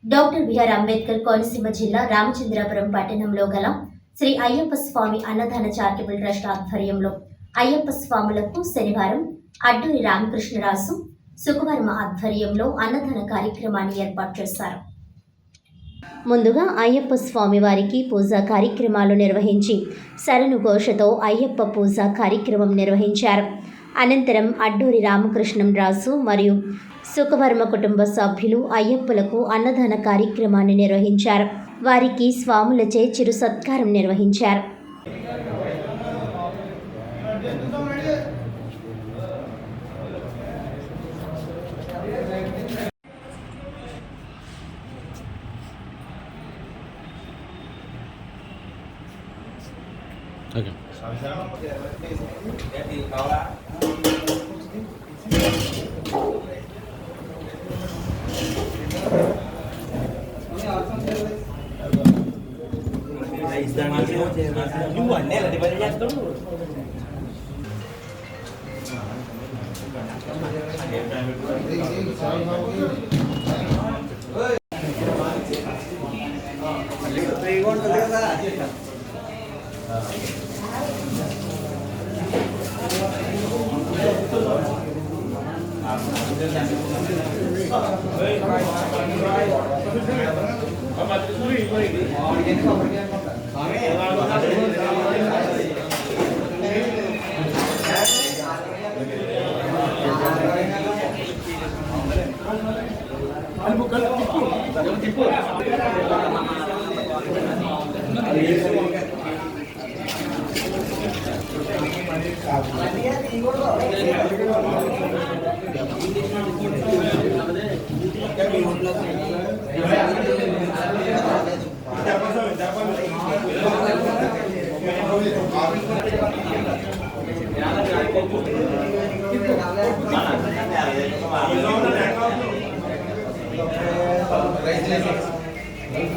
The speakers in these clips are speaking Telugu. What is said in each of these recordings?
డాక్టర్ బిఆర్ అంబేద్కర్ కోనసీమ జిల్లా రామచంద్రాపురం పట్టణంలో గల శ్రీ అయ్యప్ప స్వామి అన్నదాన చారిటబుల్ ట్రస్ట్ ఆధ్వర్యంలో అయ్యప్ప స్వాములకు శనివారం అడ్డూరి రామకృష్ణరాజు శుక్రవారం ఆధ్వర్యంలో అన్నదాన కార్యక్రమాన్ని ఏర్పాటు చేశారు. ముందుగా అయ్యప్ప స్వామి వారికి పూజా కార్యక్రమాలు నిర్వహించి శరణు ఘోషతో అయ్యప్ప పూజా కార్యక్రమం నిర్వహించారు. అనంతరం అడ్డూరి రామకృష్ణం రాజు మరియు సుఖవర్మ కుటుంబ సభ్యులు అయ్యప్పలకు అన్నదాన కార్యక్రమాన్ని నిర్వహించారు. వారికి స్వాములచే చిరు సత్కారం నిర్వహించారు. నువ్వు అన్నీ ఎలా డివైడ్ చేస్తావు?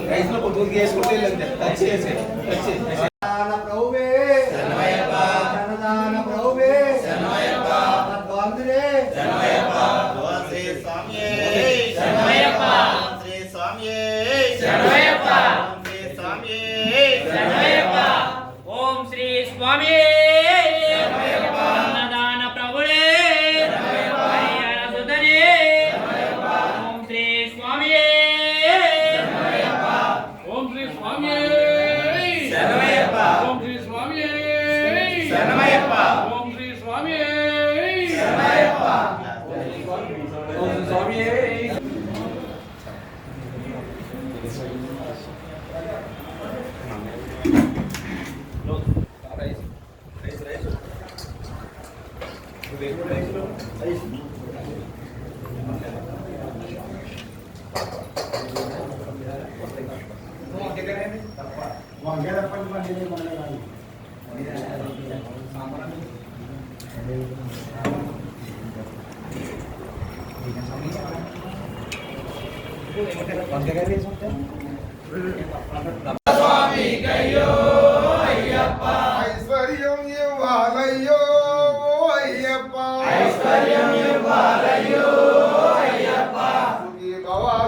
రైతులు పొద్దుకు చేసుకుంటే ప్రభువే జనదాన ప్రభువే బంధురే శ్రీ స్వామియే శరణమయ్యప్ప శ్రీ స్వామియే శరణమయ్యప్ప శ్రీ స్వామియే శరణమయ్యప్ప ఓం శ్రీ స్వామియే శరణమయ్యప్ప జనదాన ప్రభువే శరణమయ్యప్ప హరిహర సుధనే శరణమయ్యప్ప ఓం శ్రీ స్వామియే స్వామి కయ్యో అయ్యప్ప ఐశ్వర్యం ఇవ్వాలయ్యో అయ్యప్ప ఐశ్వర్యం ఇవ్వాలయ్యో అయ్యప్ప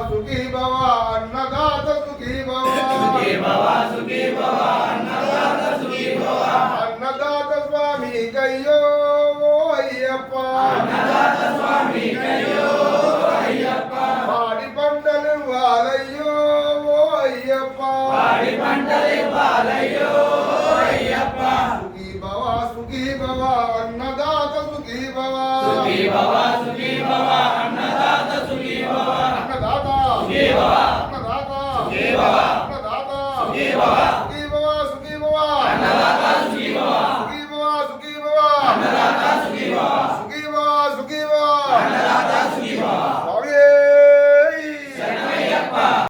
సుఖీ భవ అన్నదాత సుఖీ భవ సుఖీ భవ సుఖీ భవ అన్నదాత సుఖీ భవ అన్నదాత స్వామి కయ్యో అయ్యప్ప అన్నదాత స్వామి కయ్యో అయ్యప్ప పాడి పంటలు ఇవ్వాలయ్యో అయ్యప్ప పాడి పంటలు ఇవ్వాలయ్యో అయ్యప్ప సుఖీ భవ అన్నదాత సుఖీ భవ సుఖీ భవ సుఖీ భవ అన్నదాత సుఖీ భవ అన్నదాత సుఖీ భవ అన్నదాత సుఖీ భవ అన్నదాత సుఖీ భవ